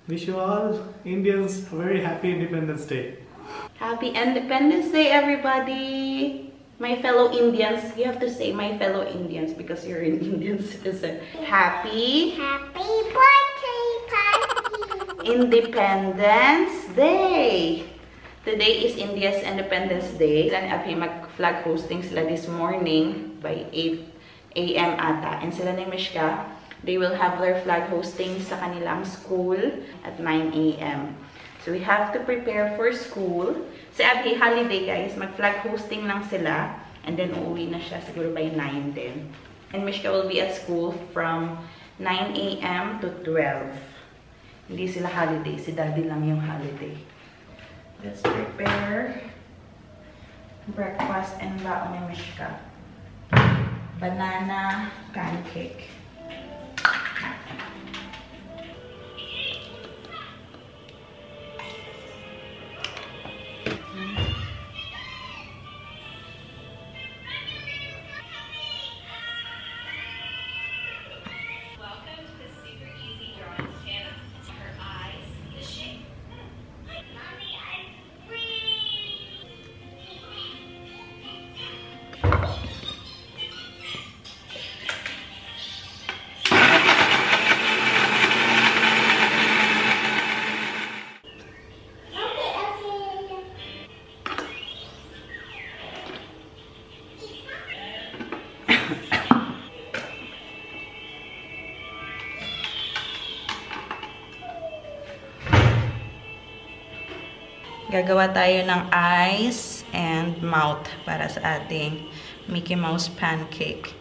Wish you all Indians a very happy Independence Day. Happy Independence Day, everybody! My fellow Indians, you have to say my fellow Indians because you're an Indian citizen. Happy birthday party! Independence Day! Today is India's Independence Day. Sila ni Abhi mag-flag hosting sila this morning by 8 AM ata. And sila ni Mishka, they will have their flag hosting sa kanilang school at 9 AM. So we have to prepare for school. Sa Abhi, holiday guys, mag-flag hosting lang sila. And then uuwi na siya siguro by 9 din. And Mishka will be at school from 9 AM to 12. Hindi sila holiday, si Daddy lang yung holiday. Let's prepare breakfast and baon ni Mishka. Banana pancake. Gagawa tayo ng eyes and mouth para sa ating Mickey Mouse pancake.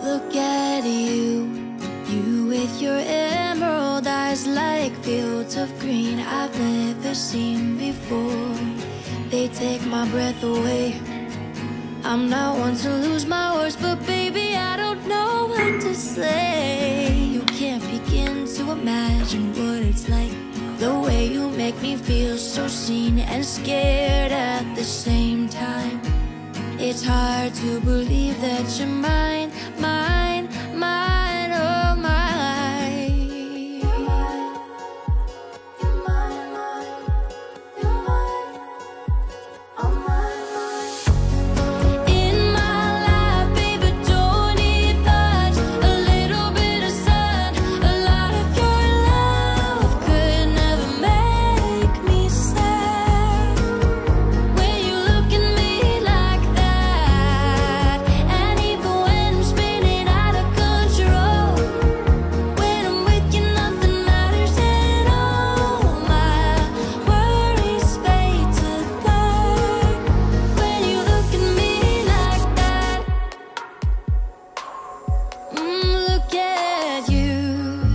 Look at you, you with your emerald eyes like fields of green I've never seen before. They take my breath away. I'm not one to lose my words, but baby, I don't know what to say. You can't begin to imagine what it's like. The way you make me feel so seen and scared at the same time. It's hard to believe that you're mine, mine, mine, oh mine. You're mine, you're mine, mine, you're mine, oh mine, mine. In my life, baby, don't need much. A little bit of sun, a lot of your love could never make me sad. When you look at me like that, and even when I'm spinning out of control, when I'm with you nothing matters at all. My worries fade to black when you look at me like that. Look at you,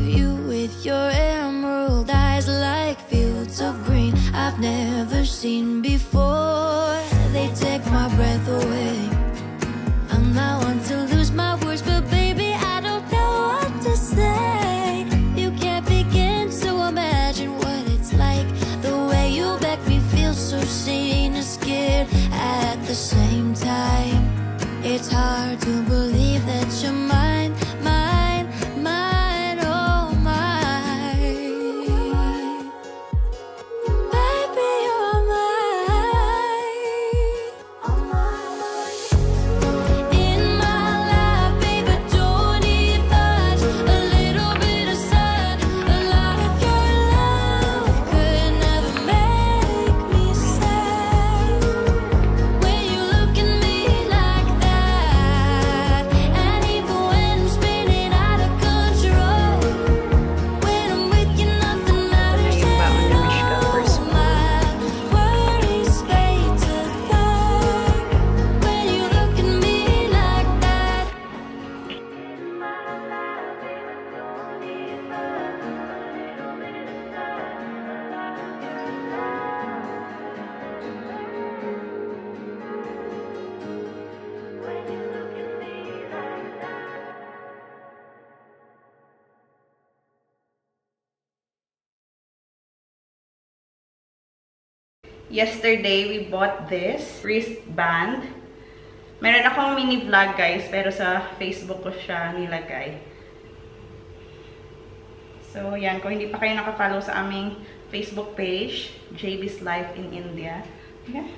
you with your emerald eyes like fields of green I've never seen before. They take my breath away. I'm not one to lose my words, but baby, I don't know what to say. You can't begin to imagine what it's like. The way you make me feel so seen and scared at the same time. It's hard to believe that you're mine, mine, mine, oh mine. Baby, you're mine. Yesterday, we bought this wristband. Meron akong mini vlog, guys, pero sa Facebook ko siya nilagay. So, yan. Kung hindi pa kayo nakafollow sa aming Facebook page, JB's Life in India. Yeah.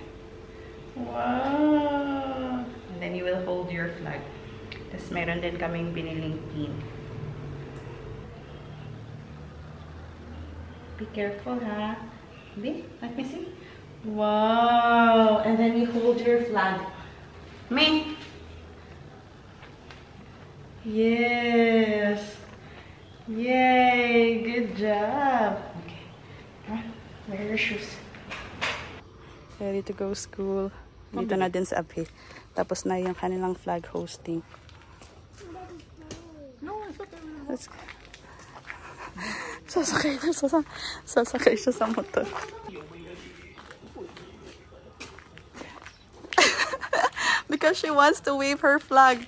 Wow! And then you will hold your flag. Tapos meron din kaming biniling pin. Be careful, ha? Let me see. Wow! And then you hold your flag. Me? Yes! Yay! Good job! Okay. Wear your shoes. Ready to go school. Dito na din sa Abhi. Tapos na yung kanilang flag hosting. Let's go. Sasakay siya sa motor. Because she wants to wave her flag.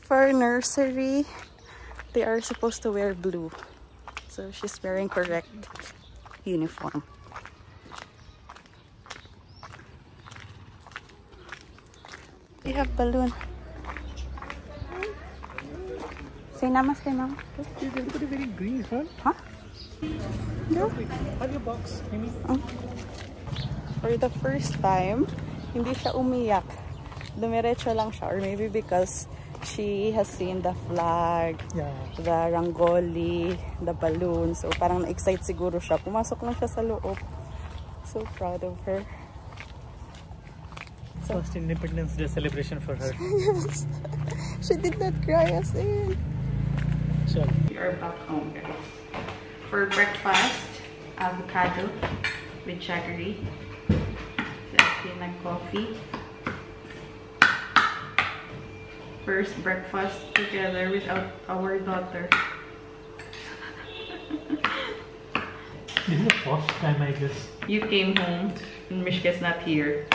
For nursery, they are supposed to wear blue. So she's wearing correct uniform. You have balloon. Say namaste, mama. You're wearing green, huh? Huh? No. Have your box, Amy. For the first time, hindi siya umiyak. Dumiretso lang siya, or maybe because she has seen the flag, the rangoli, the balloon. So parang na-excite siguro siya. Pumasok lang siya sa loob. So proud of her. First Independence Day celebration for her. Yes. She did not cry us in. Sure. We are back home, guys. For breakfast, avocado with jaggery. Then coffee. First breakfast together without our daughter. This is the first time, I guess. You came home and Mishka's not here.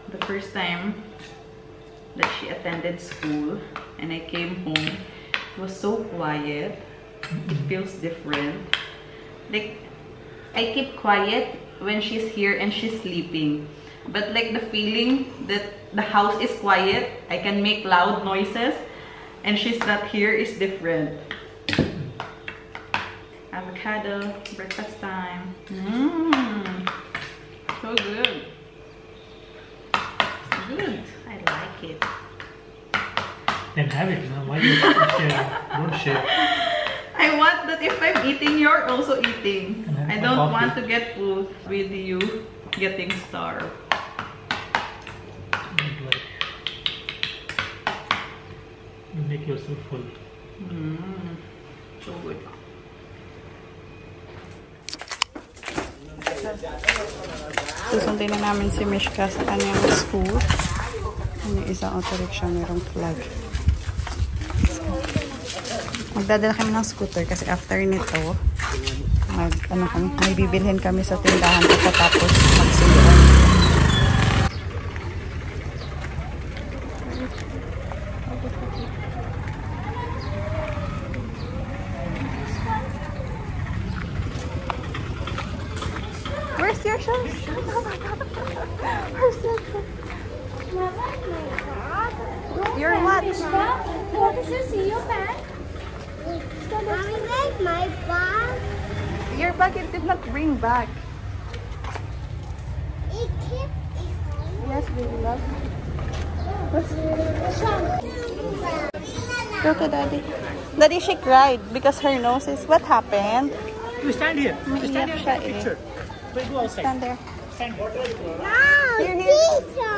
The first time that she attended school and I came home, it was so quiet. It feels different. Like, I keep quiet when she's here and she's sleeping. But like the feeling that the house is quiet, I can make loud noises, and she's not here is different. Avocado, breakfast time. So good. It's good. I like it. Then have it, now. Why do you share? Don't share. I want that if I'm eating, you're also eating. I don't want to get full with you getting starved. You make yourself full. So good. Susundin na namin si Mishka sa kanyang school. Yung isang auto-rickshaw mayroong flag. Magdadala kami ng scooter kasi after nito, may bibilhin kami sa tindahan pagkatapos magsunduan. Where's your shoes? Where's your shoes? Your what? What is this in your bag? Mommy, where's my bag? Your bag it did not bring back. It kept it home. Yes, baby love. What's Go Go to daddy. Daddy, she cried because her nose is... What happened? You stand here. May You stand iyak here siya and take a picture. We'll go outside. Stand there. Stand here. Here, here. Pizza.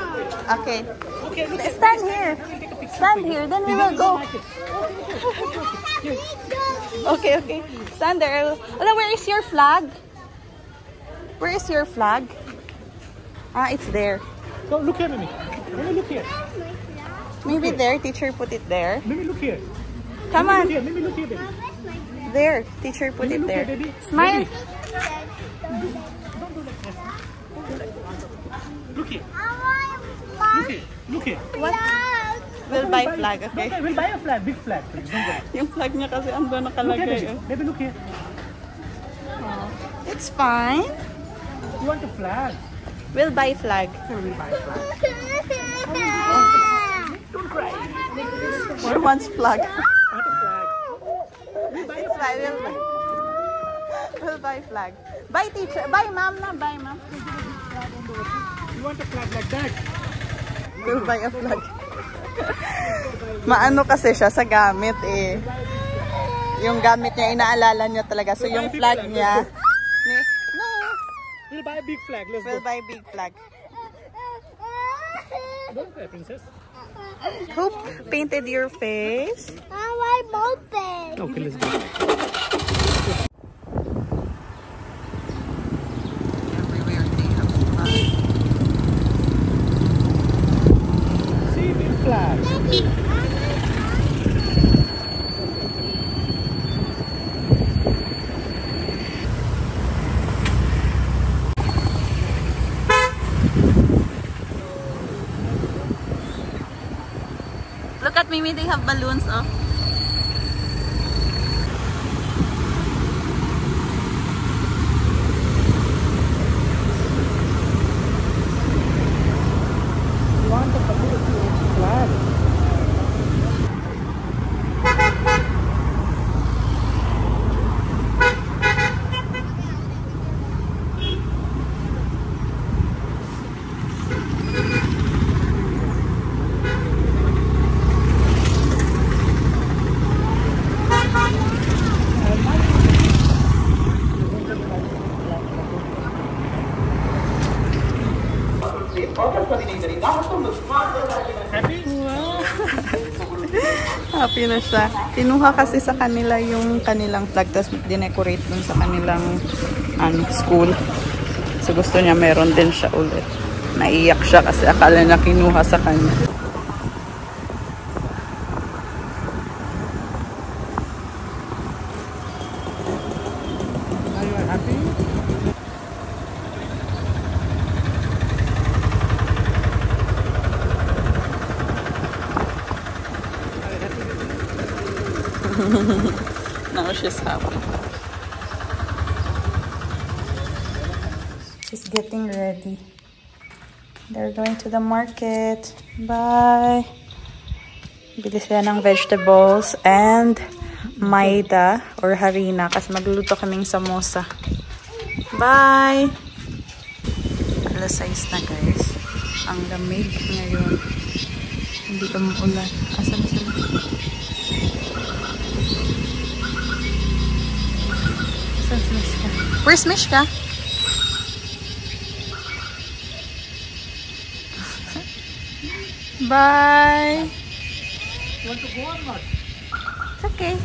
Okay. Okay, look at Stand here. Stand here, then we will go. Okay, okay. Stand there. Hello, where is your flag? Where is your flag? Ah, it's there. Go look here, Mimi. Mimi, look here. Maybe there. Teacher put it there. Mimi, look here. Come on. Mimi, look here, baby. There. Teacher put Mimi, it look there. here, baby. Smile. Baby. Don't do like this. Look here. I want flag. Look here. What? We'll buy flag, okay? Okay, we'll buy a flag, big flag. Please. Don't worry. Yung flag niya kasi ando Look here, nakalagay. baby. Baby, look here. It's fine. You want a flag? We'll buy flag. Okay, we'll buy a flag. Don't cry. Who wants flag? Want a flag? We'll buy a It's fine. We'll buy flag. Bye, teacher. Bye, ma'am. Na. Bye, ma'am. You want a flag like that? We'll buy a flag. Maano kasi siya sa gamit eh. Yung gamit niya, inaalala niya talaga. So yung flag niya, no, We'll buy a big flag. Let's we'll go. buy big flag. Don't cry, princess. Who painted your face? I want mountain. Okay, let's go. Everywhere they have flag. See, big flag. Daddy, Look at Mimi, they have balloons, oh. You want a flag? Happy? Happy na siya. Kinuha kasi sa kanila yung kanilang flag, tapos dinecorate dun sa kanilang school. So gusto niya meron din siya ulit. Naiyak siya kasi akala na kinuha sa kanya. Are you happy? Now she's happy. She's getting ready. They're going to the market. Bye! Bili sila ng vegetables and maida or harina kasi magluluto kaming samosa. Bye! Alas 6 na guys. Ang lamig ngayon. Hindi pa maulan. Asan sila? Where's Mishka? Bye. You want to go or not? It's okay.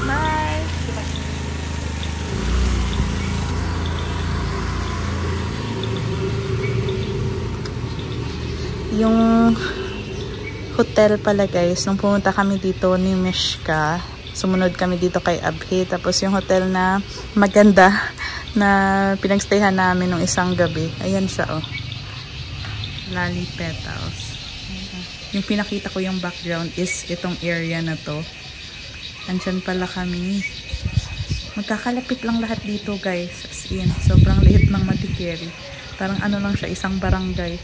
Bye. Yung hotel pala guys, nung pumunta kami dito ni Mishka, sumunod kami dito kay Abhi. Tapos yung hotel na maganda na pinagstayhan namin nung isang gabi. Ayan siya, oh. Lali Petals. Yung pinakita ko yung background is itong area na to. Andyan pala kami. Magkakalapit lang lahat dito, guys. As in, sobrang liit ng Matikeri. Parang ano lang siya, isang barangay.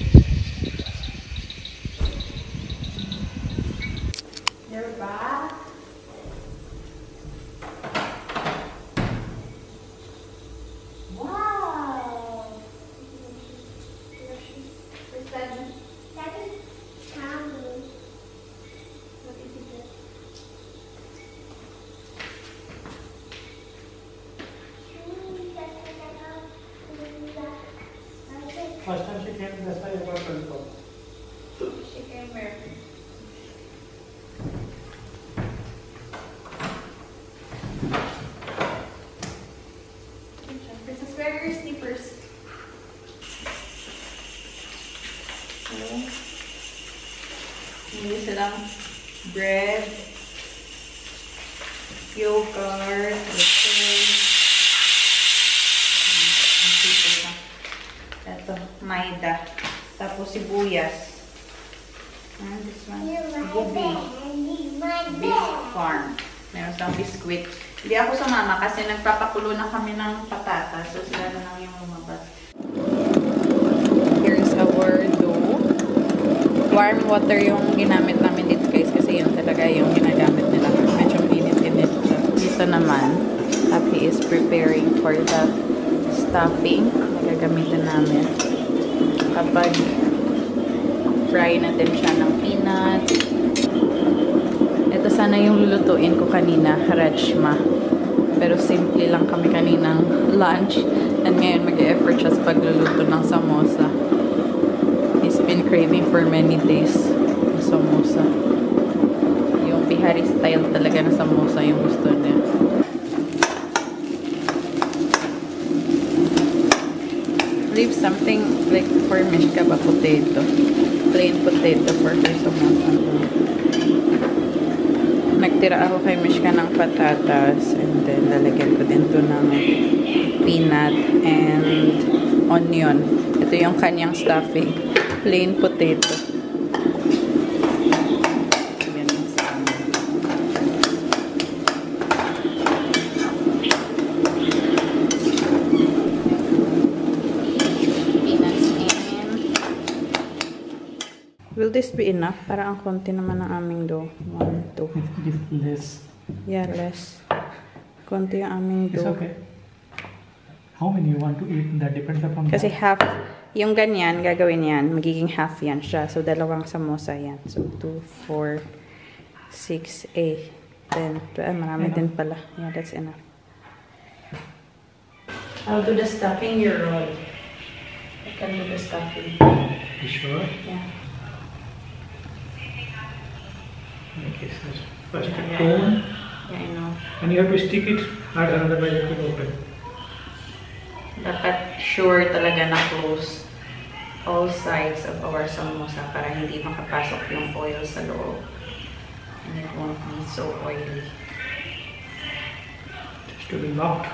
You're back. First time she came, that's why I got 24. She came here. Princess, where are your slippers? So, hindi silang bread, yogurt, liquor. Ito. maida. Tapos sibuyas. And this one, Gobi. Beef farm. Meron siyang biscuit. Hindi ako sumama kasi nagpapakulo na kami ng patatas. So sila na lang yung lumabas. Here's our dough. Warm water yung ginamit namin dito guys kasi yun talaga yung ginagamit nila. Medyo init-init. Dito naman, Happy is preparing for the stuffing na gagamitin namin. Kapag fry natin siya ng peanut. Ito sana yung lulutuin ko kanina, rajma. Pero simple lang kami kaninang lunch. And ngayon mag-e-effort siya sa pagluluto ng samosa. He's been craving for many days ng samosa. Yung Bihari style talaga na samosa yung gusto niya. Leave something like for Mishka ba potato. Plain potato for her samosa. Nagtira ako kay Mishka ng patatas and then lalagyan ko din to ng peanut and onion. Ito yung kanyang stuffing. Plain potato. Yan yung sa amin. Peanuts in. Will this be enough? Para ang konti naman ng aming dough. 1, 2. Give less. Yeah, less. Konti yung aming It's dough. okay. How many you want to eat? That depends upon Kasi that. half, yung ganyan, gagawin yan, magiging half yan siya. So, dalawang samosa yan. So, 2, 4, 6, 8, 10, 12. Marami din pala. Yeah, that's enough. I'll do the stuffing, you roll. I can do the stuffing. You sure? Yeah. Okay, so first Yeah. cone. Yeah, I know. And you have to stick it hard, otherwise it will open. Dapat sure talaga na close all sides of our samosa para hindi makapasok yung oil sa loob. And it won't be so oily. Just to be locked.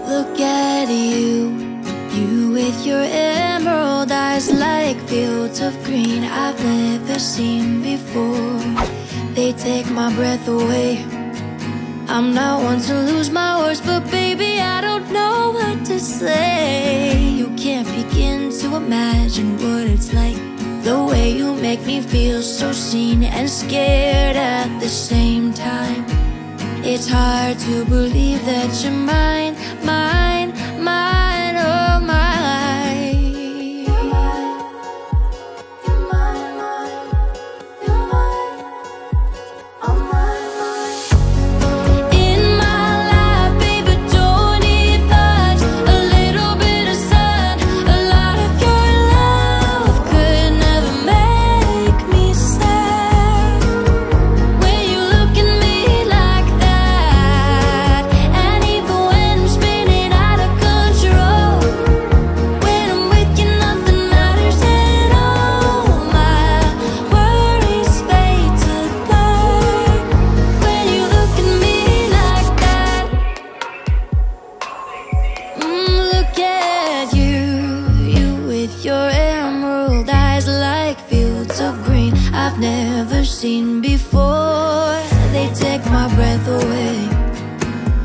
Look at you, you with your emerald eyes like fields of green I've never seen before. They take my breath away. I'm not one to lose my words, but baby, I don't know what to say. You can't begin to imagine what it's like. The way you make me feel so seen and scared at the same time. It's hard to believe that you're mine, mine, mine, oh mine. You're mine, you're mine, mine, you're mine, oh mine, mine. In my life, baby, don't need much. A little bit of sun, a lot of your love could never make me sad. When you look at me like that, and even when I'm spinning out of control, when I'm with you, nothing matters at all. My worries fade to black. When you look at me like that, look at you, you with your emerald eyes like fields of green I've never seen before. They take my breath away.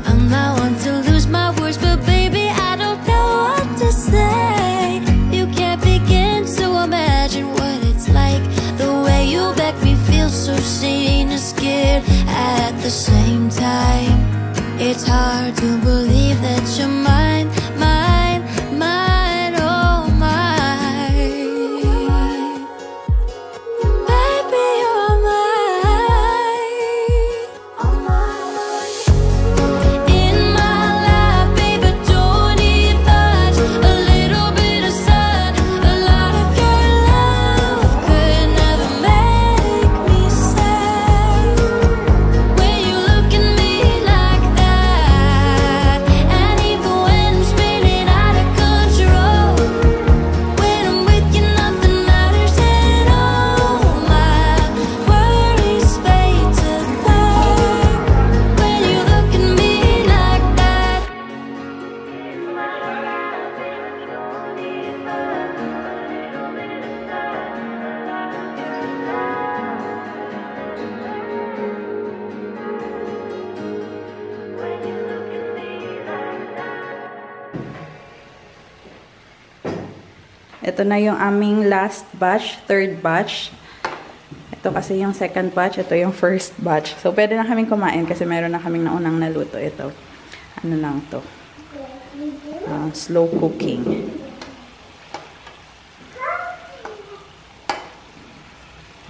I'm not one to lose my words, but baby, I don't know what to say. You can't begin to imagine what it's like. The way you make me feel so seen and scared at the same time. It's hard to believe that you're mine, mine, mine, oh mine. Baby, you're mine, oh mine. In my life, baby, don't need much. A little bit of sun, a lot of your love could never make me sad. When you look at me like that, Ito na yung aming last batch, third batch. Ito kasi yung second batch, ito yung first batch. So, pwede na kaming kumain kasi meron na kaming naunang naluto. Ito, ano lang to? Slow cooking.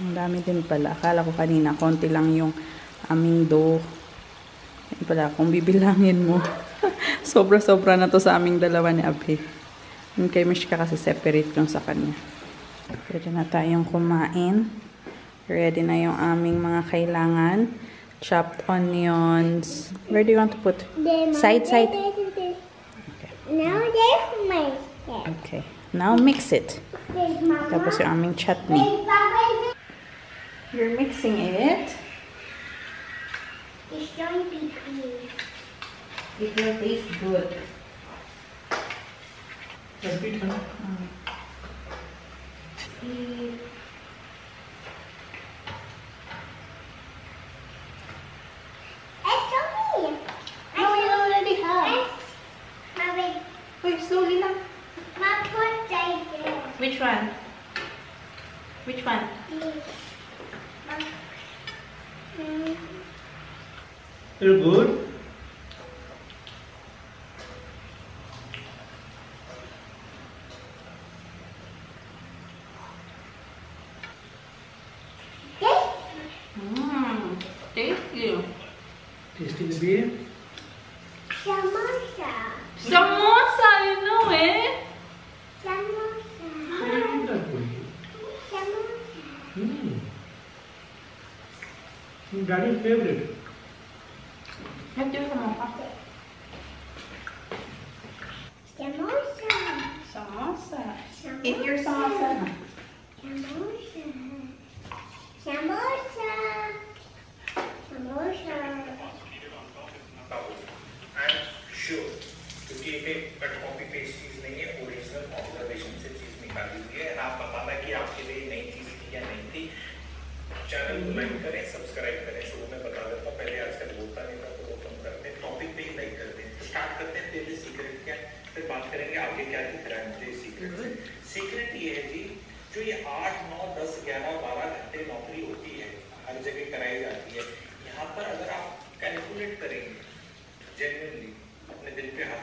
Ang dami din pala. Akala ko kanina, konti lang yung aming dough. Yan pala, kung bibilangin mo. Sobra-sobra na to sa aming dalawa ni Abhi. Yung kay Mishka kasi separate yung sa kanya. Pwede na tayong kumain. Ready na yung aming mga kailangan. Chopped onions. Where do you want to put? Side. Okay. Now there's my step. Okay. Now mix it. Tapos yung aming chutney. You're mixing it. It's going to be clean. It will taste good. That's it, huh? It's okay. No, you already have. Mommy, Wait, slowly lang. my foot right there. Which one? Which one? You're good? Thank you. Tasty baby. Samosa. Samosa, you know it. Samosa. Very good that for you. Samosa. Daddy's favorite. Let's do samosa. Samosa. Samosa. Eat your samosa na. Samosa. Samosa. Samosa. I'm sure क्योंकि एक copy paste चीज नहीं है, original observation से चीज निकाली हुई है। आपको पता है कि आपके लिए नई चीज थी या नहीं थी। चैनल को लाइक करें, सब्सक्राइब करें। शुरू में बता देता हूँ, पहले आजकल बोलता नहीं था तो वो कम करते हैं, टॉपिक पे ही लाइक करते हैं। स्टार्ट करते हैं पहले सीक्रेट क्या, फिर बात करेंगे आगे क्या दिख रहा है मुझे सीक्रेट से। सीक्रेट ये है जी, जो ये 8, 9, 10, 11, 12 घंटे नौकरी होती है, हर जगह कराई जाती है। यहाँ पर अगर आप कैलकुलेट करेंगे जेन्युइनली, अपने दिल पे हाथ